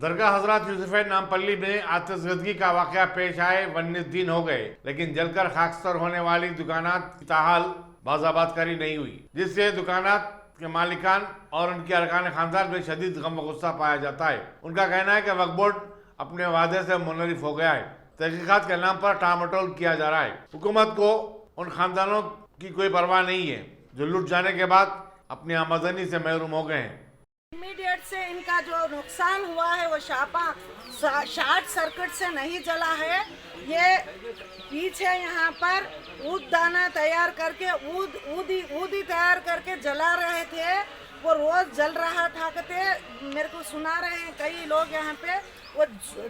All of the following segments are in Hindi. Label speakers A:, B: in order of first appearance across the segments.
A: दरगाह हजरत यूसुफैन नामपल्ली में आतिशबाजी का वाकया पेश आए 19 दिन हो गए, लेकिन जलकर खाकस्तर होने वाली दुकानात की ताहाल बाजाबादकारी नहीं हुई, जिससे दुकानात के मालिकान और उनके अरकान खानदान में शदीद गम व गुस्सा पाया जाता है। उनका कहना है कि वक्फ बोर्ड अपने वादे से मुनरिफ हो गया है, तहकीकात के नाम पर टामटोल किया जा रहा है। हुकूमत को उन खानदानों की कोई परवाह नहीं है जो लुट जाने के बाद अपनी आमदनी से महरूम हो गए हैं।
B: इमीडिएट से इनका जो नुकसान हुआ है वो शॉर्ट सर्किट से नहीं जला है। ये पीछे यहाँ पर ऊद दाना तैयार करके ऊदी तैयार करके जला रहे थे, वो रोज जल रहा था। कहते मेरे को सुना रहे हैं कई लोग यहाँ पे, वो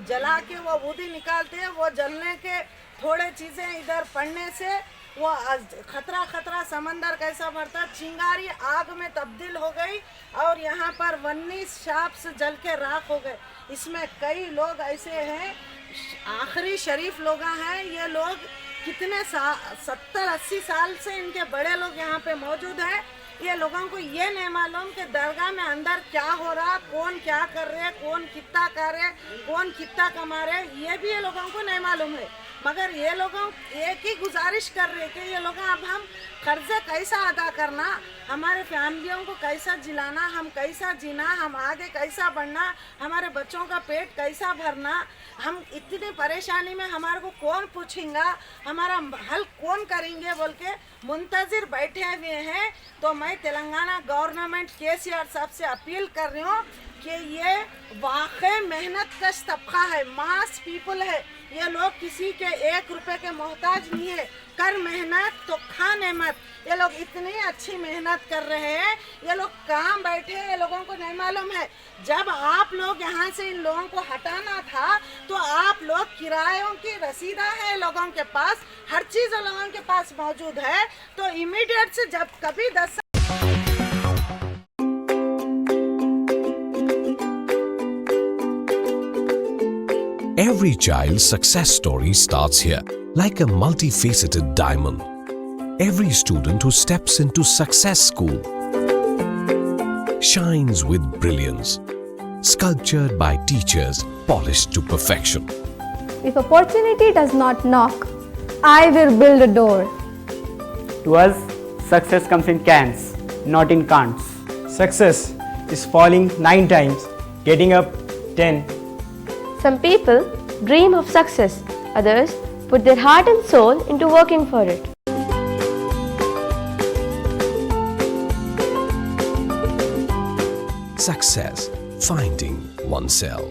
B: जला के वो ऊदी निकालते हैं, वो जलने के थोड़े चीज़ें इधर पड़ने से वो खतरा समंदर कैसा भरता, चिंगारी आग में तब्दील हो गई और यहाँ पर 19 शाफ्स जल के राख हो गए। इसमें कई लोग ऐसे हैं, आखिरी शरीफ लोग हैं। ये लोग कितने 70-80 साल से इनके बड़े लोग यहाँ पे मौजूद हैं। ये लोगों को ये नहीं मालूम कि दरगाह में अंदर क्या हो रहा, कौन क्या कर रहे, कौन कितना कर रहे, कौन कितना कमा रहे, ये भी ये लोगों को नहीं मालूम है। मगर ये लोगों एक ही गुजारिश कर रहे कि ये लोग अब हम कर्जे कैसा अदा करना, हमारे फैमिलियों को कैसा जिलाना, हम कैसा जीना, हम आगे कैसा बढ़ना, हमारे बच्चों का पेट कैसा भरना, हम इतनी परेशानी में हमारे को कौन पूछेगा, हमारा हल कौन करेंगे बोल के मुंतजिर बैठे हुए हैं। तो मैं तेलंगाना गवर्नमेंट केसीआर साहब से अपील कर रही हूँ कि ये वाकई मेहनत कश तबका है, मास पीपल है। ये लोग किसी के 1 रुपए के मोहताज नहीं है। कर मेहनत तो खा नेमत। ये लोग इतनी अच्छी मेहनत कर रहे हैं, ये लोग कहाँ बैठे हैं ये लोगों को नहीं मालूम है। जब आप लोग यहाँ से इन लोगों को हटाना था तो आप लोग किरायों की रसीदा है लोगों के पास, हर चीज़ लोगों के पास मौजूद है। तो इमीडिएट से जब कभी 10
C: Every child's success story starts here, like a multifaceted diamond. Every student who steps into Success School shines with brilliance, sculptured by teachers polished to perfection.
D: If opportunity does not knock, I will build a door.
E: To us, success comes in cans, not in can'ts.
F: Success is falling 9 times, getting up 10.
G: Some people dream of success, others put their heart and soul into working for it.
C: Success, finding oneself.